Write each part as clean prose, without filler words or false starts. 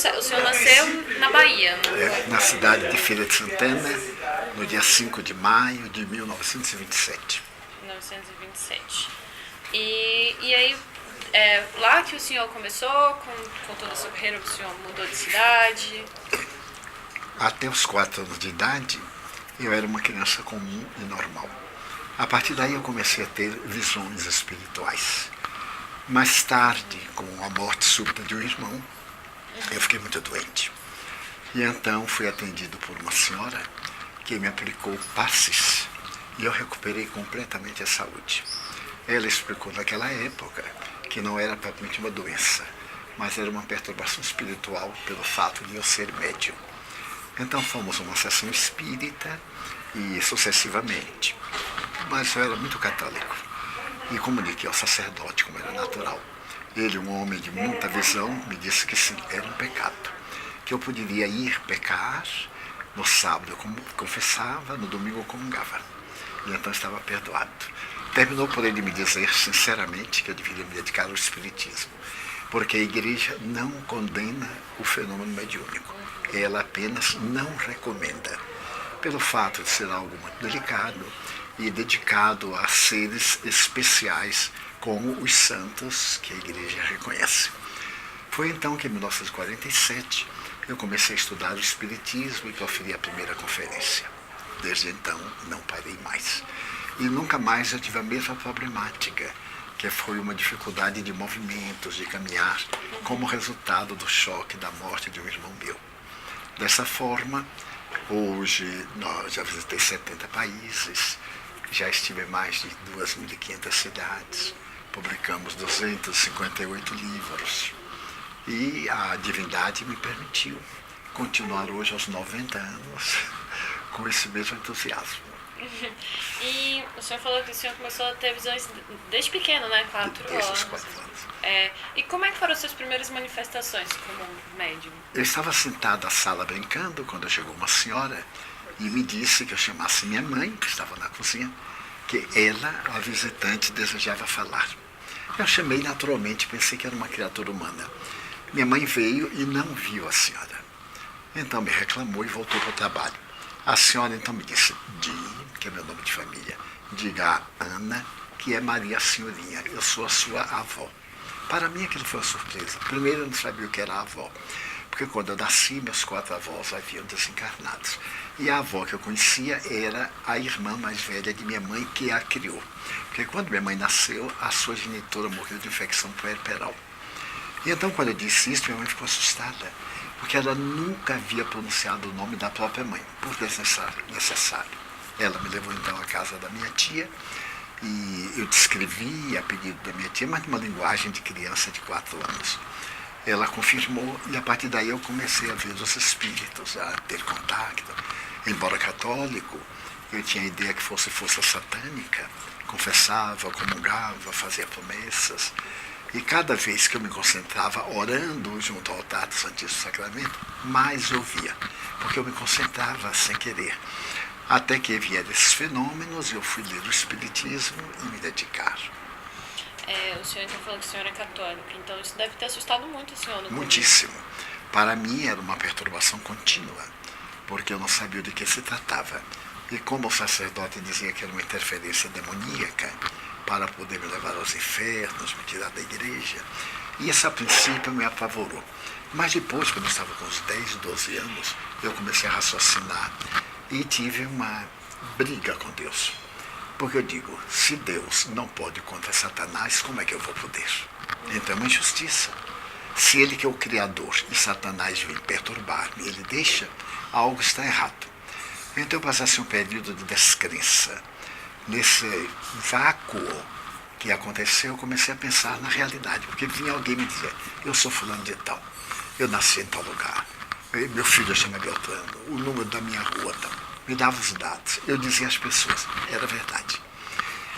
o senhor nasceu na Bahia, né? Na cidade de Feira de Santana, no dia 5 de maio de 1927. 1927. E aí, lá que o senhor começou, com toda a sua carreira, o senhor mudou de cidade? Até os 4 anos de idade, eu era uma criança comum e normal. A partir daí eu comecei a ter visões espirituais. Mais tarde, com a morte súbita de um irmão, eu fiquei muito doente. E então fui atendido por uma senhora que me aplicou passes e eu recuperei completamente a saúde. Ela explicou naquela época que não era propriamente uma doença, mas era uma perturbação espiritual pelo fato de eu ser médium. Então fomos a uma sessão espírita e sucessivamente. Mas eu era muito católico e comuniquei ao sacerdote como era natural. Ele, um homem de muita visão, me disse que sim, era um pecado. Que eu poderia ir pecar, no sábado eu confessava, no domingo eu comungava. E então estava perdoado. Terminou por ele me dizer sinceramente que eu deveria me dedicar ao espiritismo, porque a igreja não condena o fenômeno mediúnico, ela apenas não recomenda, pelo fato de ser algo muito delicado e dedicado a seres especiais como os santos que a igreja reconhece. Foi então que em 1947 eu comecei a estudar o espiritismo e proferi a primeira conferência. Desde então não parei mais. E nunca mais eu tive a mesma problemática, que foi uma dificuldade de movimentos, de caminhar, como resultado do choque da morte de um irmão meu. Dessa forma, hoje nós já visitei 70 países, já estive em mais de 2.500 cidades, publicamos 258 livros. E a divindade me permitiu continuar hoje aos 90 anos com esse mesmo entusiasmo. E o senhor falou que o senhor começou a ter visões desde pequeno, né? 4 Desde anos. os 4 anos. E como é que foram as suas primeiras manifestações como médium? Eu estava sentado na sala brincando quando chegou uma senhora e me disse que eu chamasse minha mãe, que estava na cozinha, que ela, a visitante, desejava falar. Eu chamei naturalmente, pensei que era uma criatura humana. Minha mãe veio e não viu a senhora. Então me reclamou e voltou para o trabalho. A senhora então me disse, que é meu nome de família, diga a Ana que é Maria Senhorinha, eu sou a sua avó. Para mim aquilo foi uma surpresa. Primeiro eu não sabia o que era a avó, porque quando eu nasci, meus 4 avós haviam desencarnados. E a avó que eu conhecia era a irmã mais velha de minha mãe, que a criou. Porque quando minha mãe nasceu, a sua genitora morreu de infecção puerperal. E então quando eu disse isso, minha mãe ficou assustada, porque ela nunca havia pronunciado o nome da própria mãe, por necessário. Ela me levou então à casa da minha tia, e eu descrevi a pedido da minha tia, mas numa linguagem de criança de 4 anos. Ela confirmou, e a partir daí eu comecei a ver os espíritos, a ter contato. Embora católico, eu tinha a ideia que fosse força satânica, confessava, comungava, fazia promessas. E cada vez que eu me concentrava orando junto ao altar do Santíssimo Sacramento, mais eu via, porque eu me concentrava sem querer. Até que vieram esses fenômenos, eu fui ler o Espiritismo e me dedicar. O senhor então falou que o senhor é católico, então isso deve ter assustado muito o senhor no Muitíssimo. Para mim era uma perturbação contínua, porque eu não sabia de que se tratava. E como o sacerdote dizia que era uma interferência demoníaca, para poder me levar aos infernos, me tirar da igreja, e isso a princípio me apavorou. Mas depois, quando eu estava com uns 10, 12 anos, eu comecei a raciocinar e tive uma briga com Deus. Porque eu digo, se Deus não pode contra Satanás, como é que eu vou poder? Então é uma injustiça. Se ele que é o Criador e Satanás vem perturbar-me, ele deixa, algo está errado. Então eu passasse um período de descrença. Nesse vácuo que aconteceu, eu comecei a pensar na realidade, porque vinha alguém me dizer, eu sou fulano de tal, eu nasci em tal lugar, meu filho chama Beltrano, o número da minha rua, tal. Me dava os dados, eu dizia às pessoas, era verdade.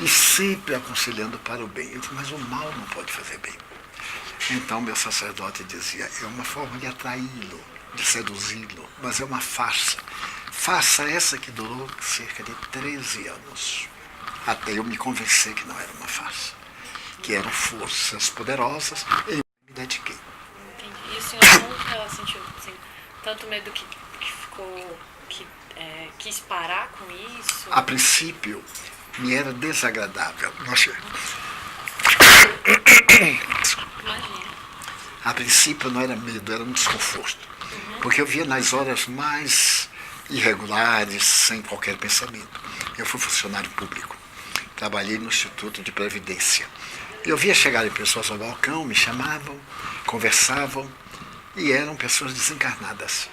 E sempre aconselhando para o bem. Eu disse, mas o mal não pode fazer bem. Então meu sacerdote dizia, é uma forma de atraí-lo, de seduzi-lo, mas é uma farsa. Farsa essa que durou cerca de 13 anos. Até eu me convencer que não era uma farsa, que eram forças poderosas, e eu me dediquei. Entendi. E o senhor nunca sentiu assim, tanto medo que ficou, que quis parar com isso? A princípio, me era desagradável. Nossa. Imagina. A princípio não era medo, era um desconforto. Porque eu via nas horas mais irregulares, sem qualquer pensamento. Eu fui funcionário público. Trabalhei no Instituto de Previdência. Eu via chegarem pessoas ao balcão, me chamavam, conversavam, e eram pessoas desencarnadas.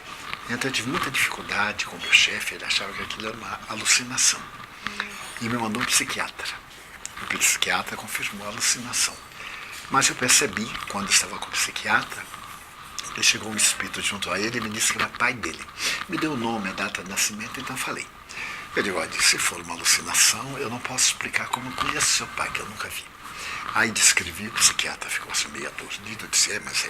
Então eu tive muita dificuldade com o meu chefe, ele achava que aquilo era uma alucinação. E me mandou um psiquiatra. O psiquiatra confirmou a alucinação. Mas eu percebi, quando estava com o psiquiatra, que chegou um espírito junto a ele e me disse que era pai dele. Me deu o nome, a data de nascimento, então falei. Eu digo, olha, se for uma alucinação, eu não posso explicar como eu conheço seu pai, que eu nunca vi. Aí descrevi, o psiquiatra ficou assim meio aturdido, disse, mas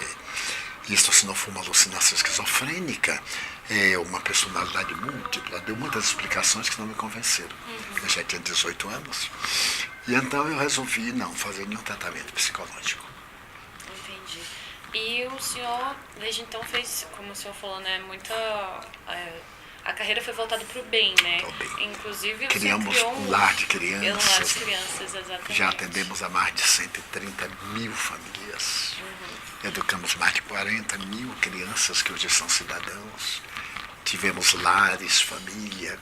isso se não for uma alucinação esquizofrênica, é uma personalidade múltipla. Deu muitas explicações que não me convenceram. Eu já tinha 18 anos. E então eu resolvi não fazer nenhum tratamento psicológico. Entendi. E o senhor, desde então, fez, como o senhor falou, né, muita... a carreira foi voltada para o bem, né? Pro bem. Inclusive, Criamos criou um lar de crianças. Um lar de crianças, exatamente. Já atendemos a mais de 130 mil famílias. Educamos mais de 40 mil crianças que hoje são cidadãos. Tivemos lares, família.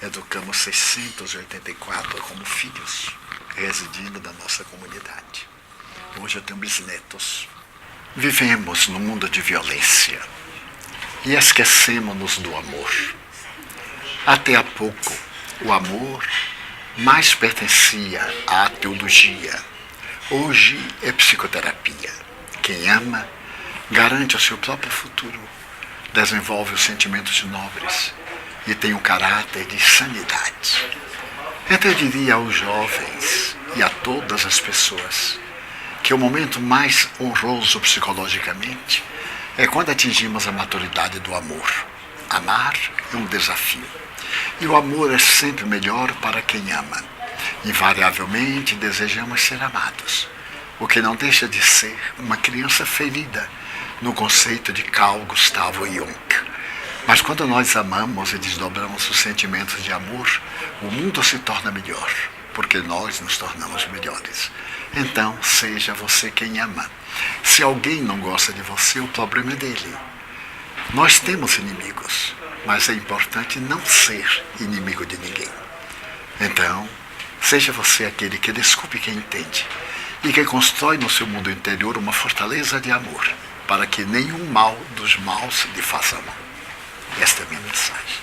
Educamos 684 como filhos, residindo na nossa comunidade. Hoje eu tenho bisnetos. Vivemos num mundo de violência e esquecemos-nos do amor. Até há pouco, o amor mais pertencia à teologia. Hoje é psicoterapia. Quem ama garante o seu próprio futuro, desenvolve os sentimentos nobres e tem um caráter de sanidade. Então eu diria aos jovens e a todas as pessoas que o momento mais honroso psicologicamente é quando atingimos a maturidade do amor. Amar é um desafio. E o amor é sempre melhor para quem ama. Invariavelmente desejamos ser amados, o que não deixa de ser uma criança ferida no conceito de Carl Gustavo Jung. Mas quando nós amamos e desdobramos os sentimentos de amor, o mundo se torna melhor, porque nós nos tornamos melhores. Então, seja você quem ama. Se alguém não gosta de você, o problema é dele. Nós temos inimigos, mas é importante não ser inimigo de ninguém. Então, seja você aquele que desculpe quem entende e que constrói no seu mundo interior uma fortaleza de amor, para que nenhum mal dos maus lhe faça mal. Esta é a minha mensagem.